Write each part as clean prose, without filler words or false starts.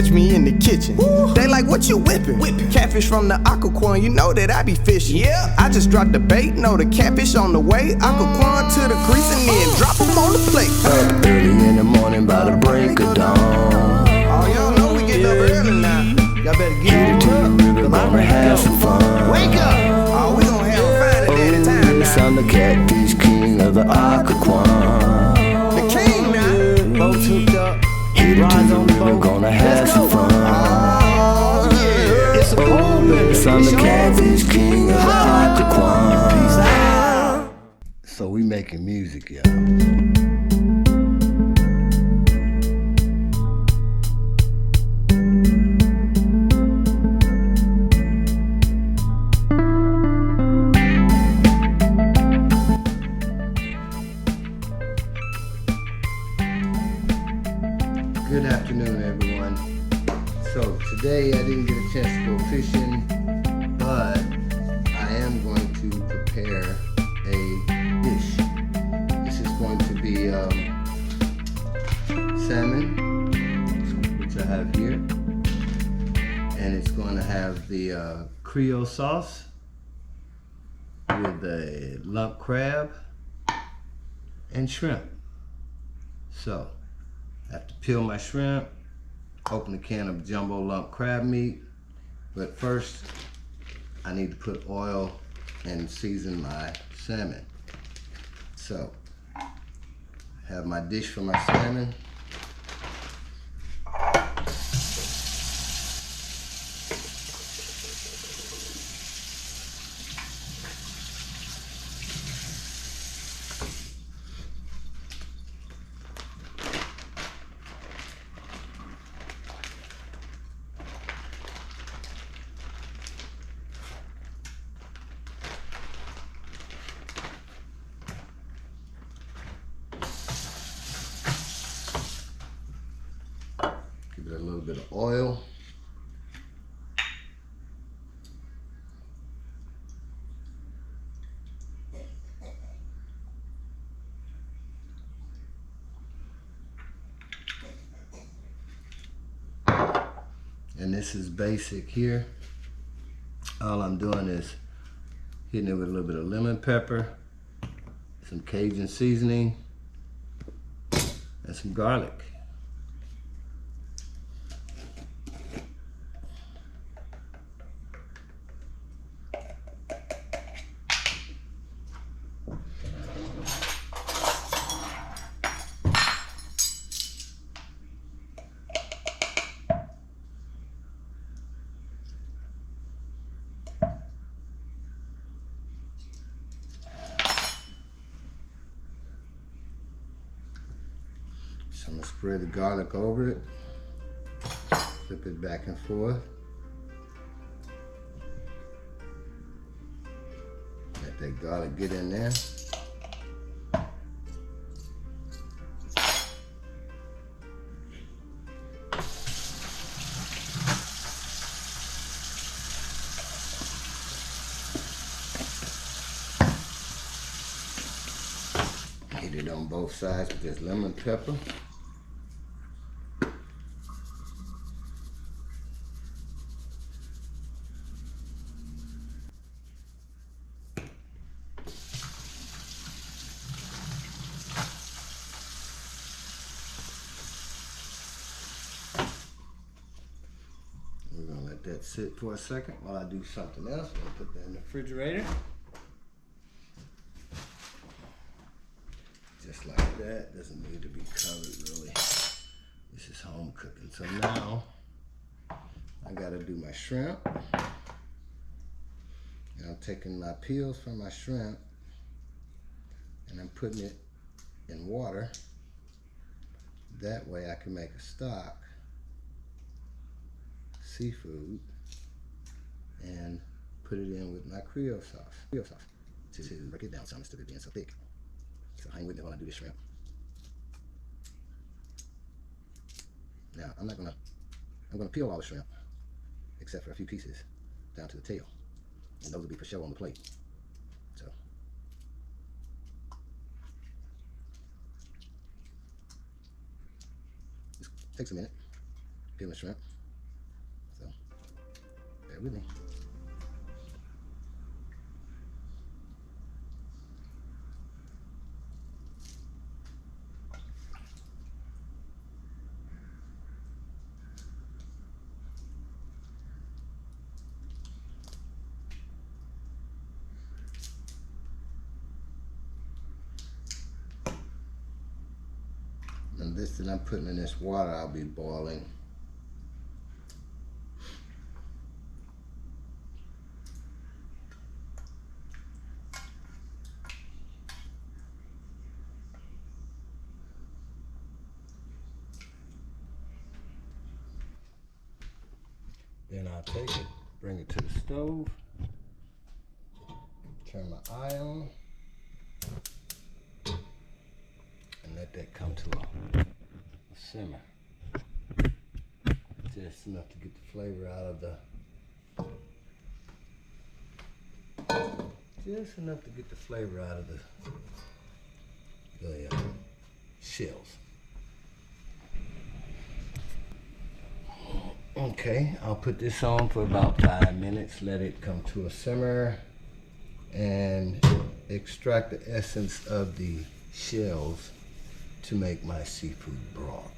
catch me in the kitchen. They like, what you whipping? Catfish from the aquaquarium, you know that I be fishing. Yeah. I just dropped the bait, know the catfish on the way. Aquaquarium to the crease and then drop them on the plate. Up early in the morning by the break of dawn. Oh, y'all know we getting up early now. Y'all better get it to the river, gonna have some fun. Wake up! Oh, we gon' have a fine day at a time now. I'm the catfish king of the aquaquarium. The king now. Boats hooked up, Headed to rides the on the river, boat. gonna have some fun. Oh, yeah. It's a pool, baby. I'm the catfish king of the aquaquarium. Peace out. So we making music, y'all. Good afternoon, everyone. So today I didn't get a chance to go fishing, but I am going to prepare a dish. This is going to be salmon, which I have here, and it's going to have the Creole sauce with a lump crab and shrimp. So I have to peel my shrimp, open a can of jumbo lump crab meat, but first I need to put oil and season my salmon. So I have my dish for my salmon. Give it a little bit of oil. And this is basic here. All I'm doing is hitting it with a little bit of lemon pepper, some Cajun seasoning, and some garlic. So I'm gonna spread the garlic over it, flip it back and forth. Let that garlic get in there. Hit it on both sides with this lemon pepper. We're gonna let that sit for a second while I do something else. I'll put that in the refrigerator. Just like that. Doesn't need to be covered really. This is home cooking. So now I gotta do my shrimp. And I'm taking my peels from my shrimp and I'm putting it in water. That way I can make a stock, seafood, and put it in with my Creole sauce. To break it down some instead of being so thick. So hang with me while I do the shrimp. Now I'm gonna peel all the shrimp, except for a few pieces down to the tail, and those will be for show on the plate. So just takes a minute, peel the shrimp. Bear with me. And this that I'm putting in this water, I'll be boiling. Then I'll take it, bring it to the stove, turn my eye on, and let that come to a simmer. Just enough to get the flavor out of the shells. Okay, I'll put this on for about 5 minutes, let it come to a simmer, and extract the essence of the shells to make my seafood broth.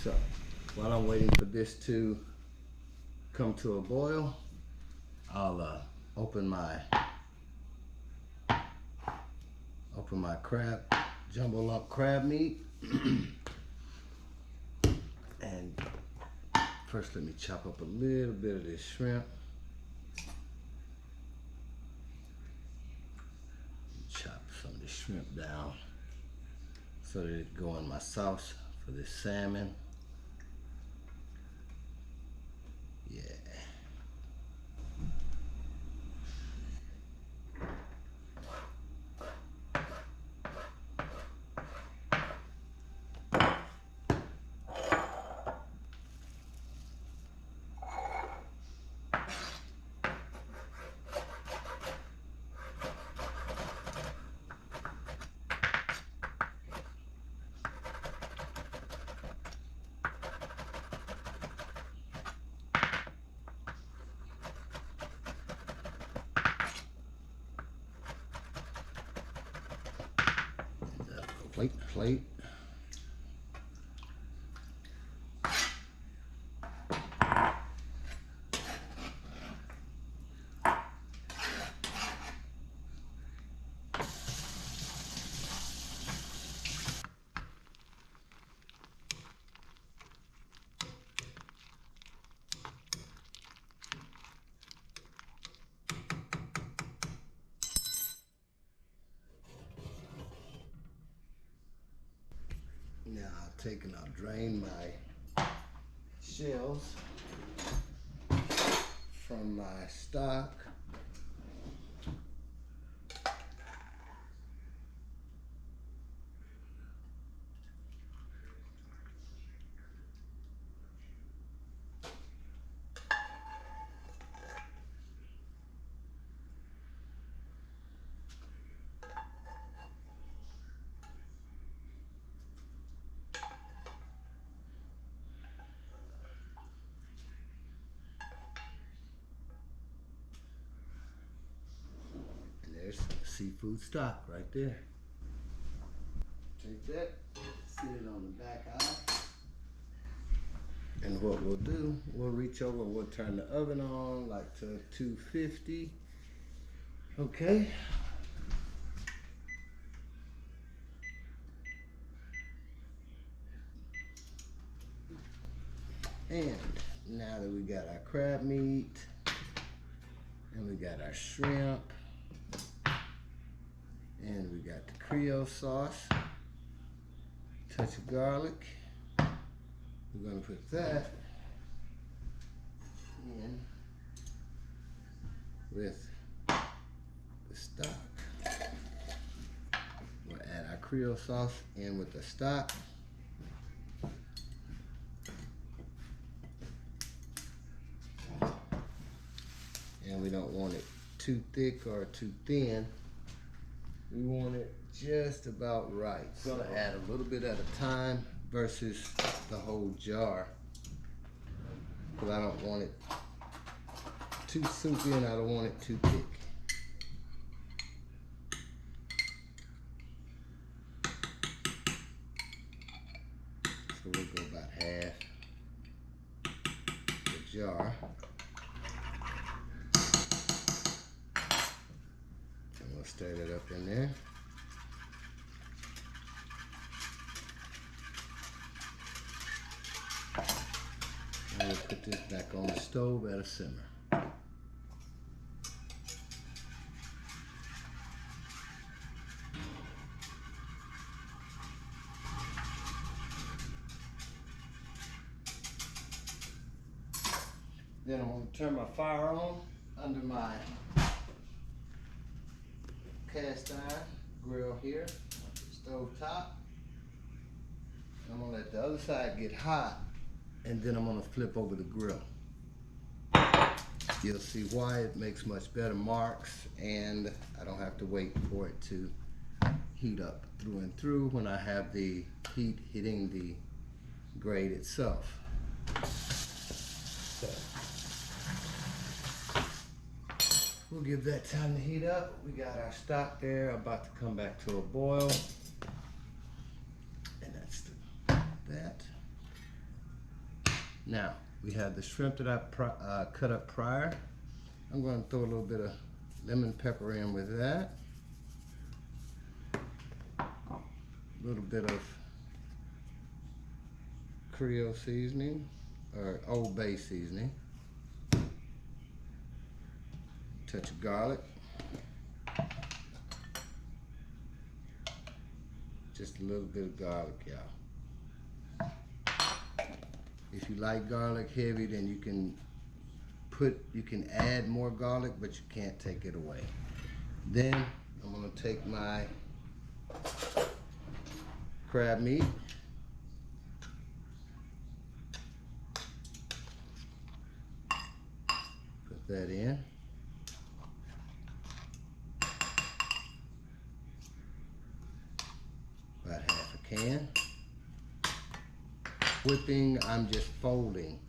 So, while I'm waiting for this to come to a boil, I'll open my jumbo lump crab meat. And first let me chop up a little bit of this shrimp. Chop some of the shrimp down so that it go in my sauce for this salmon. Yeah. Plate. Now I'll take and I'll drain my shells from my stock. There's seafood stock right there. Take that, sit it on the back eye. And what we'll do, we'll reach over, we'll turn the oven on like to 250. Okay. And now that we got our crab meat, and we got our shrimp, and we got the Creole sauce, touch of garlic. We're gonna put that in with the stock. We'll add our Creole sauce in with the stock. And we don't want it too thick or too thin. We want it just about right. So I'm gonna add a little bit at a time versus the whole jar. because I don't want it too soupy and I don't want it too thick. So we'll go about half the jar. And we'll stir it up in there. And we'll put this back on the stove at a simmer. Then I'm going to turn my fire on under my cast iron grill here, stove top. I'm going to let the other side get hot, and then I'm going to flip over the grill. You'll see why it makes much better marks, and I don't have to wait for it to heat up through and through when I have the heat hitting the grate itself. So we'll give that time to heat up. We got our stock there about to come back to a boil. And that's that. Now, we have the shrimp that I cut up prior. I'm going to throw a little bit of lemon pepper in with that. A little bit of Creole seasoning, or Old Bay seasoning. Touch of garlic. Just a little bit of garlic, y'all. If you like garlic heavy, then you can add more garlic, but you can't take it away. Then I'm gonna take my crab meat. Put that in. About half a can. Whipping, I'm just folding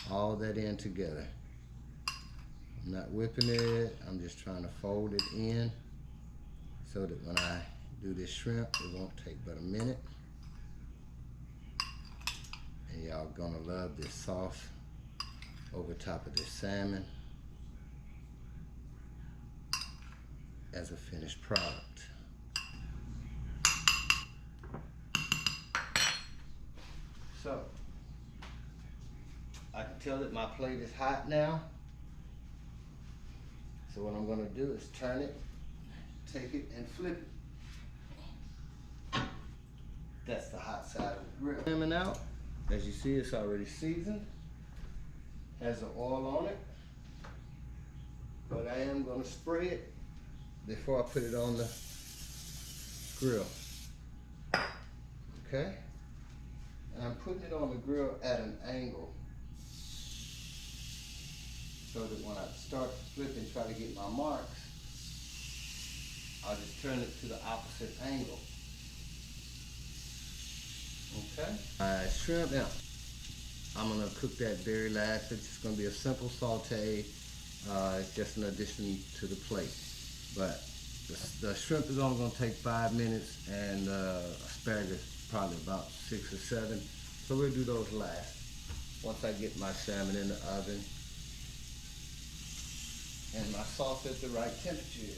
all that in together. I'm not whipping it, I'm just trying to fold it in so that when I do this shrimp, it won't take but a minute. And y'all gonna love this sauce over top of this salmon as a finished product. So, I can tell that my plate is hot now. So what I'm gonna do is turn it, take it, and flip it. That's the hot side of the grill. Salmon out. As you see, it's already seasoned. Has the oil on it. But I am gonna spray it before I put it on the grill. Okay? And I'm putting it on the grill at an angle so that when I start to flip and try to get my marks, I'll just turn it to the opposite angle. Okay? Shrimp. Now, I'm gonna cook that very last. It's just gonna be a simple saute. It's just an addition to the plate. But the shrimp is only gonna take 5 minutes, and asparagus probably about 6 or 7. So we'll do those last. Once I get my salmon in the oven and my sauce at the right temperature.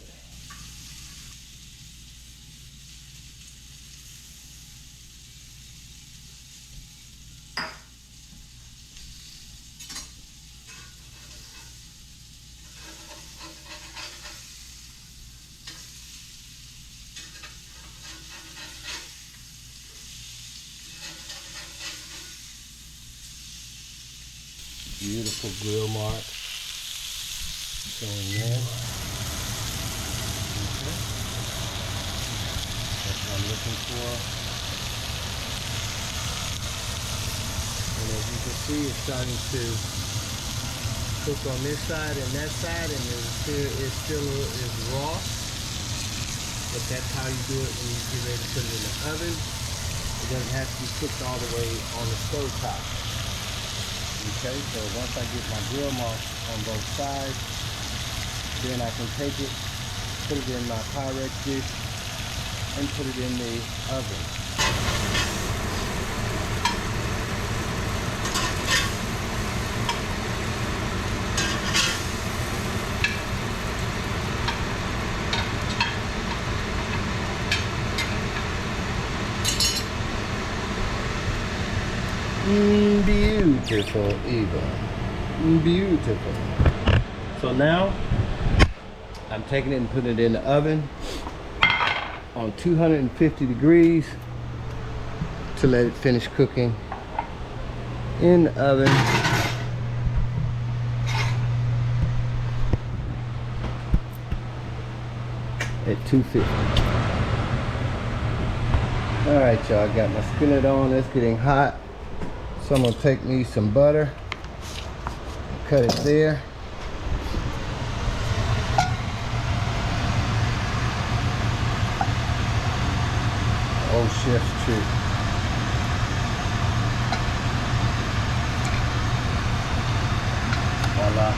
Beautiful grill mark showing there. Okay. That's what I'm looking for. And as you can see, it's starting to cook on this side and that side, and it still is raw. But that's how you do it when you get ready to put it in the oven. It doesn't have to be cooked all the way on the stove top. Okay, so once I get my grill mark on both sides, then I can take it, put it in my Pyrex dish, and put it in the oven. Beautiful, Eva. Beautiful. So now, I'm taking it and putting it in the oven on 250 degrees to let it finish cooking in the oven. At 250. All right, y'all, I got my skillet on. It's getting hot. So I'm gonna take me some butter, cut it there. Old chef's trick. Voila.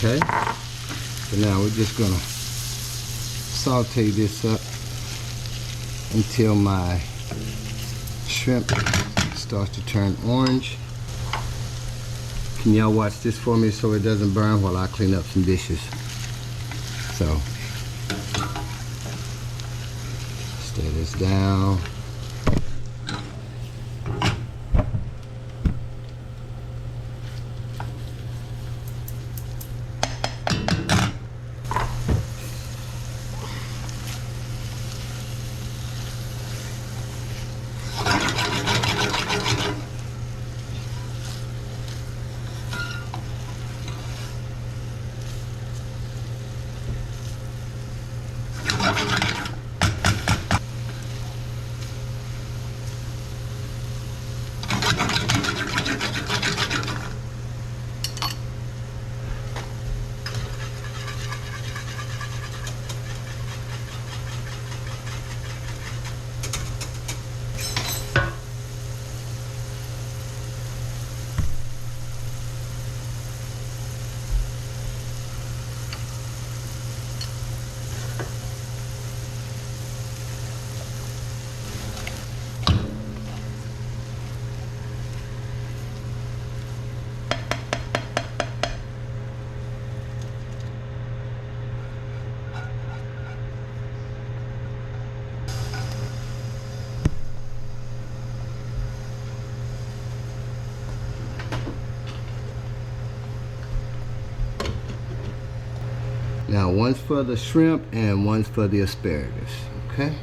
Okay, so now we're just gonna saute this up until my shrimp starts to turn orange. Can y'all watch this for me so it doesn't burn while I clean up some dishes? So, stir this down. Now one's for the shrimp and one's for the asparagus, okay?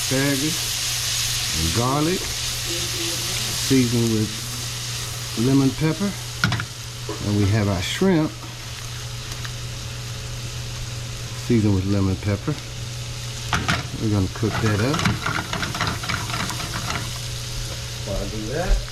asparagus and garlic, seasoned with lemon pepper. And we have our shrimp, seasoned with lemon pepper. We're going to cook that up. While I do that,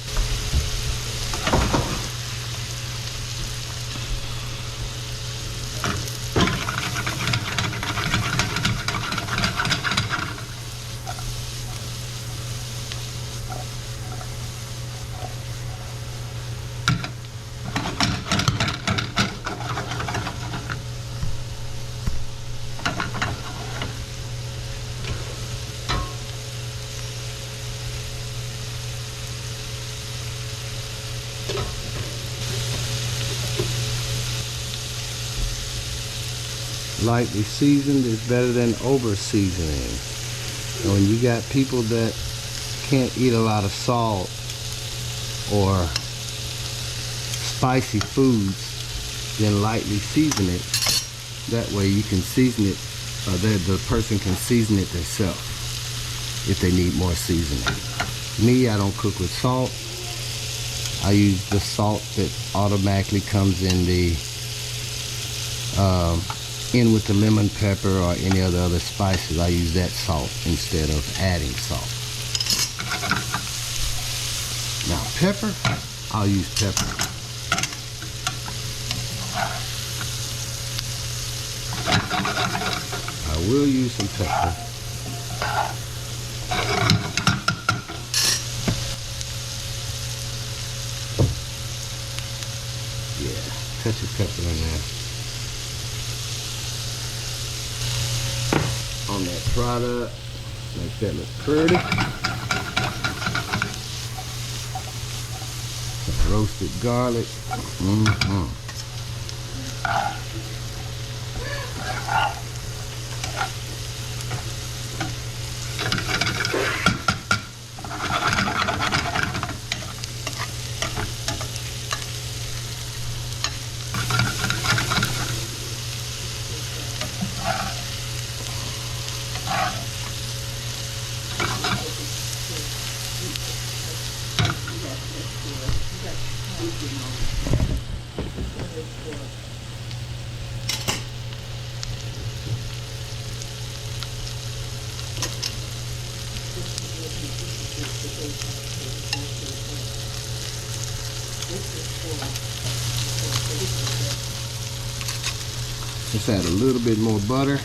lightly seasoned is better than over seasoning. And when you got people that can't eat a lot of salt or spicy foods, then lightly season it. That way you can season it, the person can season it themselves if they need more seasoning. Me, I don't cook with salt. I use the salt that automatically comes in the in with the lemon pepper or any other spices. I use that salt instead of adding salt. Now pepper, I'll use pepper. I will use some pepper. Yeah, touch of pepper in there. On that product, make that look pretty. Some roasted garlic. Just add a little bit more butter.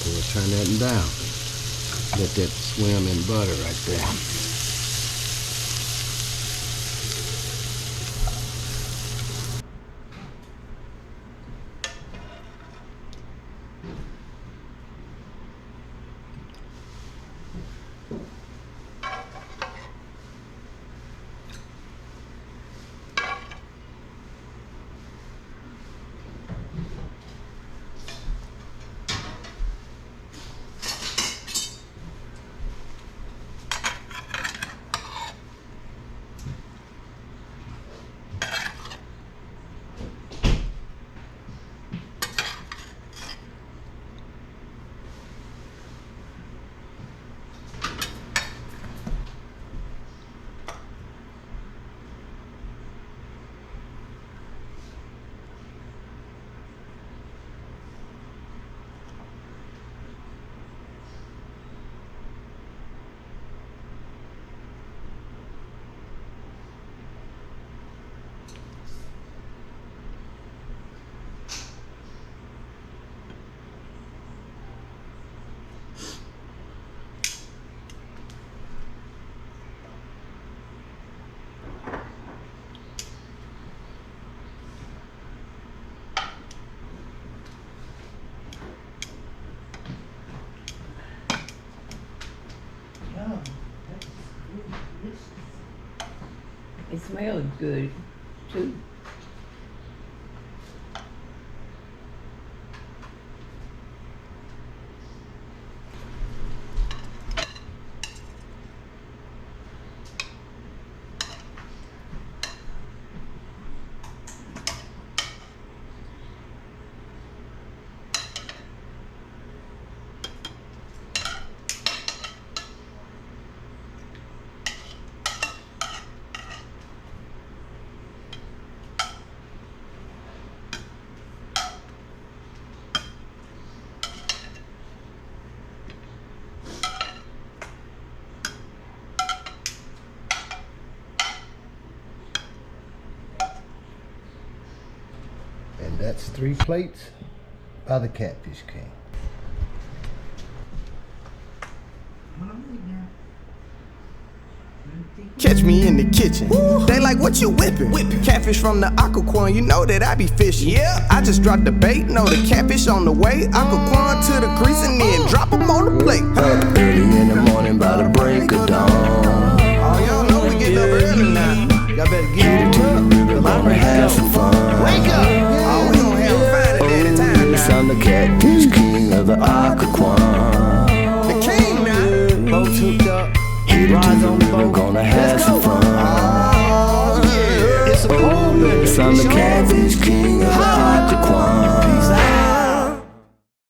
We'll turn that down. Let that swim in butter right there. It smells good too. That's 3 plates by the Catfish King. Catch me in the kitchen. They like, what you whipping? Catfish from the aquaquarium, you know that I be fishing. Yeah, I just dropped the bait, know the catfish on the way. Aquaquarium to the crease and then drop them on the plate. Early in the morning by the break of dawn. Oh, y'all know we get up early now. Y'all better get it to the river, gonna have some fun. Wake up! Oh, we gon' have fun at any time Yes, now. I'm the Catfish King of the aquaquarium. The king now. Boats hooked up, Hit it to rides the on the river, boat. gonna have some fun.